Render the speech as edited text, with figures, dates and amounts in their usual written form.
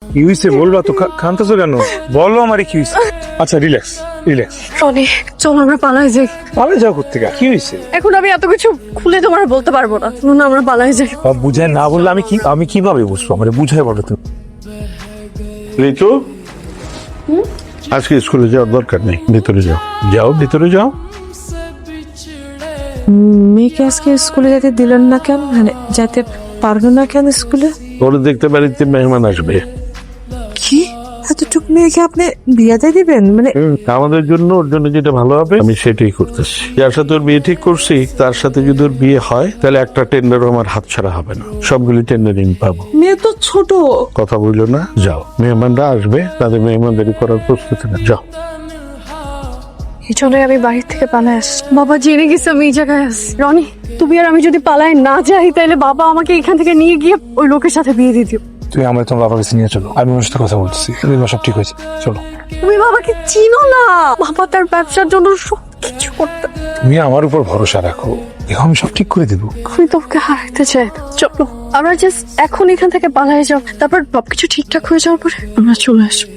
কি হয়েছে বলবা তো, কাঁদতেছো কেন? বলো আমারে কি হয়েছে। আচ্ছা রিল্যাক্স রিল্যাক্স। রনি চল আমরা পালাই যাই। পালে যাও করতে কি হয়েছে? এখন আমি এত কিছু খুলে তোমার বলতে পারবো না, শুনুন আমরা পালাই যাই। বুঝায় না বললে আমি কিভাবে বুঝবো? আমারে বুঝায় বলো তুমি। ঋতু, আজকে স্কুলে যাওয়ার দরকার নেই, ভিতরে যাও। যাও ভিতরে যাও। মেয়েকে আজকে স্কুলে যেতে দিলেন না কেন? মানে যেতে পারবে না কেন স্কুলে? ওরা দেখতে বাড়িতে মেহমান আসবে। কি এতটুকু মেয়েকে আপনি বিয়েতে দিবেন? মানে আমাদের জন্য, ওর জন্য যেটা ভালো হবে আমি সেটাই করতেছি। যার সাথে ওর বিয়ে ঠিক করছি তার সাথে যদি ওর বিয়ে হয় তাহলে একটা টেন্ডারও আমার হাতছাড়া হবে না, সবগুলি টেন্ডারিং পাবো। মেয়ে তো ছোট। কথা বললো না, যাও। মেহমানরা আসবে, তাদের মেহমানদারি করার প্রস্তুতি না, যাও। এই জন্যই আমি বাড়ি থেকে পালাই আসছি। বাবা জেনে গেছে আমি এই জায়গায় আছি। রনি তুমি আর আমি যদি পালাই না যাই তাহলে বাবা আমাকে এখান থেকে নিয়ে গিয়ে ওই লোকের সাথে বিয়ে দিয়ে দিও। তুমি আমার তোমার বাবার কাছে নিয়ে চলো, আমি ওর সাথে কথা বলতেছি, সব ঠিক হয়েছে, চলো। তুমি বাবাকে চিনো না, বাবা তার ব্যবসার জন্য সবকিছু করতে। তুমি আমার উপর ভরসা রাখো, দেখো আমি সব ঠিক করে দেবো। আমি তোমাকে হারাতে চাই না। চলো আমরা জাস্ট এখন এখান থেকে পালাই যাও, তারপর সবকিছু ঠিকঠাক হয়ে যাওয়ার পরে আমরা চলে আসবো।